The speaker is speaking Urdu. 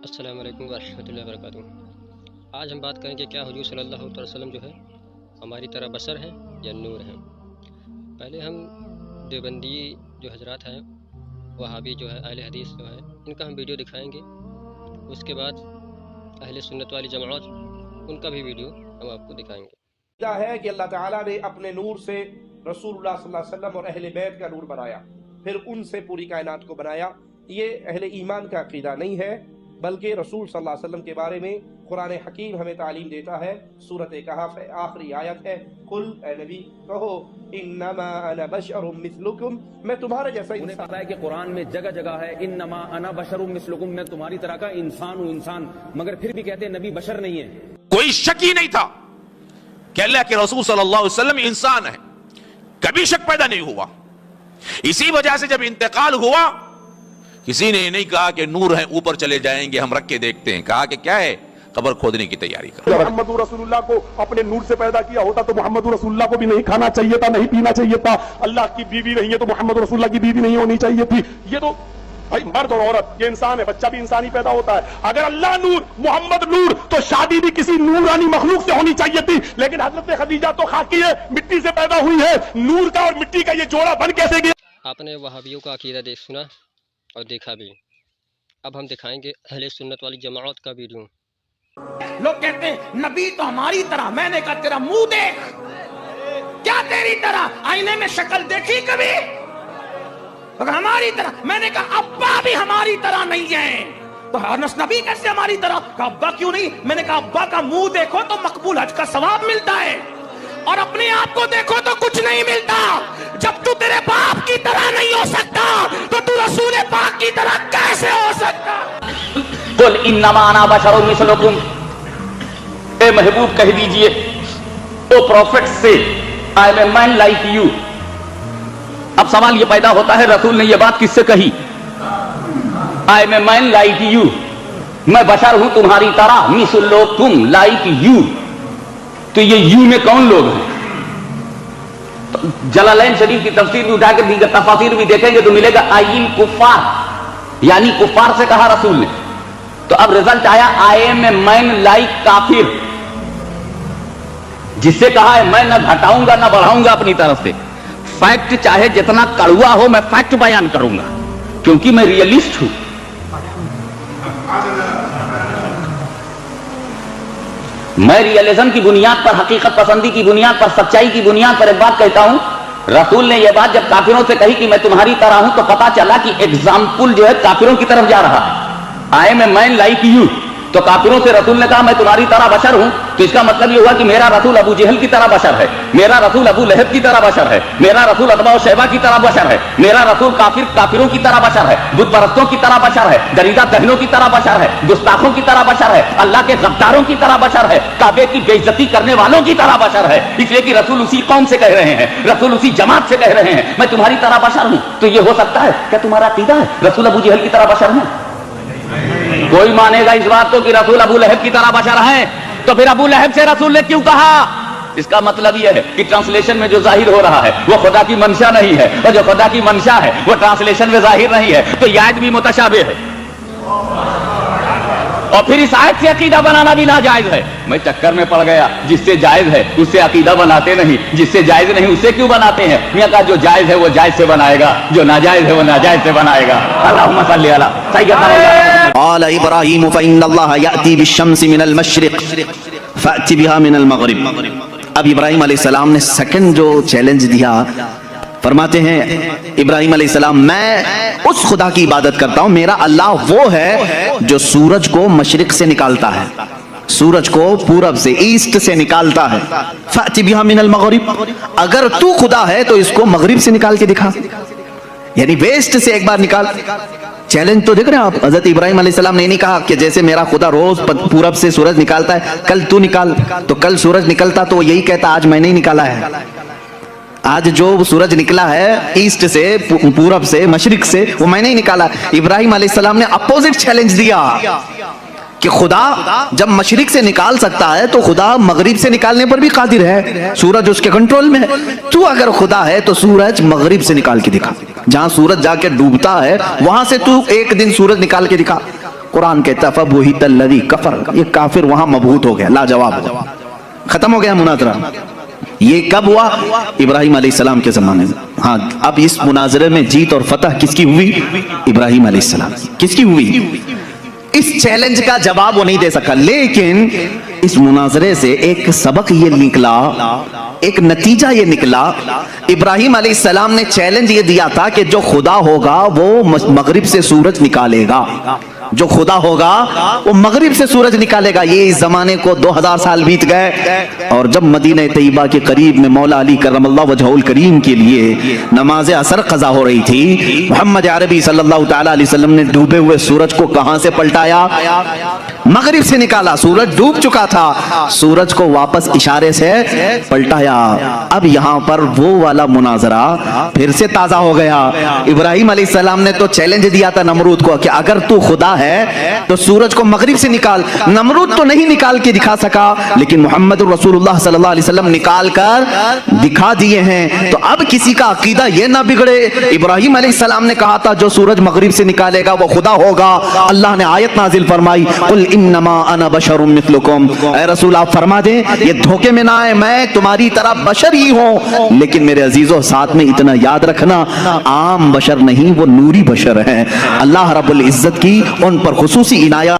السلام علیکم ورحمۃ اللہ وبرکاتہ۔ آج ہم بات کریں کہ کیا حضور صلی اللہ علیہ وسلم جو ہے ہماری طرح بشر ہیں یا نور ہیں۔ پہلے ہم دیوبندی جو حضرات ہیں، وہابی جو ہے، اہل حدیث جو ہے، ان کا ہم ویڈیو دکھائیں گے۔ اس کے بعد اہل سنت والی جماعت، ان کا بھی ویڈیو ہم آپ کو دکھائیں گے۔ ہے کہ اللہ تعالیٰ نے اپنے نور سے رسول اللہ صلی اللہ علیہ وسلم اور اہل بیت کا نور بنایا، پھر ان سے پوری کائنات کو بنایا۔ یہ اہل ایمان کا عقیدہ نہیں ہے، بلکہ رسول صلی اللہ علیہ وسلم کے بارے میں قرآن حکیم ہمیں تعلیم دیتا ہے۔ سورۃ کہف آخری آیت ہے، قل اے نبی کہو انما انا بشر مثلکم، میں تمہارے جیسا انہیں انسان۔ پتا ہے کہ قرآن میں جگہ جگہ ہے انما انا بشر مثلکم، میں تمہاری طرح کا انسان ہوں انسان، مگر پھر بھی کہتے ہیں نبی بشر نہیں ہے۔ کوئی شک ہی نہیں تھا کہ اللہ کے رسول صلی اللہ علیہ وسلم انسان ہے، کبھی شک پیدا نہیں ہوا۔ اسی وجہ سے جب انتقال ہوا، کسی نے یہ نہیں کہا کہ نور ہے اوپر چلے جائیں گے ہم رکھ کے دیکھتے ہیں، کہا کہ کیا ہے، قبر کھودنے کی تیاری کرو۔ محمد رسول اللہ کو اپنے نور سے پیدا کیا ہوتا تو محمد رسول اللہ کو بھی نہیں کھانا چاہیے تھا، نہیں پینا چاہیے تھا۔ اللہ کی بیوی نہیں ہے تو محمد رسول اللہ کی بیوی نہیں ہونی چاہیے تھی۔ یہ تو بھائی مرد اور عورت یہ انسان ہے، بچہ بھی انسان ہی پیدا ہوتا ہے۔ اگر اللہ نور محمد نور تو شادی بھی کسی نورانی مخلوق سے ہونی چاہیے تھی، لیکن حضرت خدیجہ تو خاکی ہے، مٹی سے پیدا ہوئی ہے، نور کا اور مٹی کا یہ جوڑا بن کیسے گیا؟ آپ نے وہابیوں کا عقیدہ دیکھ سنا اور دیکھا بھی۔ اب ہم دکھائیں گے اہل سنت والی جماعت کا ویڈیو۔ لوگ کہتے ہیں نبی تو ہماری طرح، میں نے کہا تیرا منہ دیکھ، کیا تیری طرح؟ آئینے میں شکل دیکھی کبھی؟ ہماری طرح، میں نے کہا ابا بھی ہماری طرح نہیں ہے تو ہرنس نبی کیسے ہماری طرح؟ کہا ابا کیوں نہیں؟ میں نے کہا ابا کا منہ دیکھو تو مقبول حج کا ثواب ملتا ہے، اور اپنے آپ کو دیکھو تو کچھ نہیں ملتا۔ جب تو تیرے باپ کی طرح نہیں ہو سکتا تو تو رسول پاک کی طرح کیسے ہو سکتا؟ قل انما انا بشر مثلکم، اے محبوب کہہ دیجئے او پروفٹ سے I am a man like you۔ اب سوال یہ پیدا ہوتا ہے رسول نے یہ بات کس سے کہی؟ I am a man like you، میں بشر ہوں تمہاری طرح، مثلکم like you، تو یہ یو میں کون لوگ ہیں؟ جلالین شریف کی تفسیر بھی اٹھا کر دیگر تفاسیر بھی دیکھیں گے تو ملے گا آئین کفار، یعنی کفار سے کہا رسول نے۔ تو اب رزلٹ آیا I am a man like کافر، جس سے کہا ہے میں نہ گھٹاؤں گا نہ بڑھاؤں گا اپنی طرف سے، فیکٹ چاہے جتنا کڑوا ہو میں فیکٹ بیان کروں گا کیونکہ میں ریئلسٹ ہوں۔ میں ریئلزم کی بنیاد پر، حقیقت پسندی کی بنیاد پر، سچائی کی بنیاد پر ایک بات کہتا ہوں۔ رسول نے یہ بات جب کافروں سے کہی کہ میں تمہاری طرح ہوں تو پتا چلا کہ ایگزامپل جو ہے کافروں کی طرف جا رہا ہے۔ I am a man like you، تو کافروں سے رسول نے کہا میں تمہاری طرح بشر ہوں، تو اس کا مطلب یہ ہوا کہ میرا رسول ابو جہل کی طرح بشر ہے، میرا رسول ابو لہب کی طرح بشر ہے، میرا رسول اتباع و شیبہ کی طرح بشر ہے، میرا رسول کافروں کی طرح بشر ہے، بت پرستوں کی طرح بشر ہے، دریدہ دہنوں کی طرح بشر ہے، گستاخوں کی طرح بشر ہے، اللہ کے غداروں کی طرح بشر ہے، کعبے کی بے عزتی کرنے والوں کی طرح بشر ہے۔ اس لیے کہ رسول اسی قوم سے کہہ رہے ہیں، رسول اسی جماعت سے کہہ رہے ہیں میں تمہاری طرح بشر ہوں۔ تو یہ ہو سکتا ہے کیا تمہارا عقیدہ ہے رسول ابو جہل کی طرح بشر ہیں؟ کوئی مانے گا اس بات کو کہ رسول ابو لہب کی طرح بشر ہیں، تو پھر ابو لہب سے رسول نے کیوں کہا؟ اس کا مطلب یہ ہے کہ ٹرانسلیشن میں جو ظاہر ہو رہا ہے وہ خدا کی منشا نہیں ہے، اور جو خدا کی منشا ہے وہ ٹرانسلیشن میں ظاہر نہیں ہے، تو یہ آیت بھی متشابہ ہے، اور پھر اس آیت سے عقیدہ بنانا بھی ناجائز ہے۔ میں چکر میں پڑ گیا، جس سے جائز ہے اس سے عقیدہ بناتے نہیں، جس سے جائز نہیں اس سے کیوں بناتے ہیں؟ میاں کہا جو جائز ہے وہ جائز سے بنائے گا، جو ناجائز ہے وہ ناجائز سے بنائے گا۔ اللہم صلی علی سیدنا قال ابراہیم فإن اللہ یأتی بالشمس من المشرق فأتی بها من المغرب۔ اب ابراہیم علیہ السلام نے سیکنڈ جو چیلنج دیا، فرماتے ہیں ابراہیم علیہ السلام میں اس خدا کی عبادت کرتا ہوں، میرا اللہ وہ ہے جو سورج کو مشرق سے نکالتا ہے، سورج کو پورب سے، ایسٹ سے نکالتا ہے، فأتی بها من المغرب، اگر تو خدا ہے تو اس کو مغرب سے نکال کے دکھا، یعنی ویسٹ سے ایک بار نکال۔ چیلنج تو دیکھ رہے ہیں آپ، حضرت ابراہیم علیہ السلام نے نہیں کہا کہ جیسے میرا خدا روز پورب سے سورج نکالتا ہے کل تو نکال، تو کل سورج نکلتا تو وہ یہی کہتا آج میں نہیں نکالا ہے، آج جو سورج نکلا ہے ایسٹ سے، پورب سے، مشرق سے، وہ میں نہیں نکالا۔ ابراہیم علیہ السلام نے اپوزٹ چیلنج دیا کہ خدا جب مشرق سے نکال سکتا ہے تو خدا مغرب سے نکالنے پر بھی قادر ہے، سورج اس کے کنٹرول میں ہے، تو اگر خدا ہے تو سورج مغرب سے نکال کے دکھا، جہاں سورج جا کے ڈوبتا ہے وہاں سے تو ایک دن سورج نکال کے دکھا۔ قرآن کہتا فَبُهِتَ الَّذِي كَفَرَ، یہ کافر وہاں مبہوت ہو گیا، لاجواب ہو گیا، ختم ہو گیا مناظرہ۔ یہ کب ہوا؟ ابراہیم علیہ السلام کے زمانے میں۔ ہاں اب اس مناظرے میں جیت اور فتح کس کی ہوئی؟ ابراہیم علیہ السلام کس کی ہوئی؟ اس چیلنج کا جواب وہ نہیں دے سکا، لیکن اس مناظرے سے ایک سبق یہ نکلا، ایک نتیجہ یہ نکلا۔ ابراہیم علیہ السلام نے چیلنج یہ دیا تھا کہ جو خدا ہوگا وہ مغرب سے سورج نکالے گا، جو خدا ہوگا وہ مغرب سے سورج نکالے گا۔ یہ اس زمانے کو 2000 سال بیت گئے، اور جب مدینہ طیبہ کے قریب میں مولا علی کرم اللہ وجہہ الکریم کے لیے نماز عصر قضا ہو رہی تھی، محمد عربی صلی اللہ تعالی علیہ وسلم نے ڈوبے ہوئے سورج کو کہاں سے پلٹایا؟ مغرب سے نکالا۔ سورج ڈوب چکا تھا، سورج کو واپس اشارے سے پلٹایا۔ اب یہاں پر وہ والا مناظرہ پھر سے تازہ ہو گیا۔ ابراہیم علیہ السلام نے تو چیلنج دیا تھا نمرود کو کہ اگر تو خدا ہے تو سورج کو مغرب سے نکال۔ نمرود تو نہیں نکال کے دکھا سکا، لیکن محمد رسول اللہ صلی اللہ علیہ وسلم نکال کر دکھا دیے ہیں۔ تو اب کسی کا عقیدہ یہ نہ بگڑے۔ ابراہیم علیہ السلام نے کہا تھا جو سورج مغرب سے نکالے گا وہ خدا ہوگا۔ اللہ نے آیت نازل فرمائی قل انما انا بشر مثلکم، اے رسول آپ فرما دیں یہ دھوکے میں نہ آئے، میں تمہاری طرح بشر ہی ہوں، لیکن میرے عزیزوں ساتھ میں اتنا یاد رکھنا عام بشر نہیں، وہ نوری بشر ہیں۔ اللہ رب العزت کی ان پر خصوصی عنایات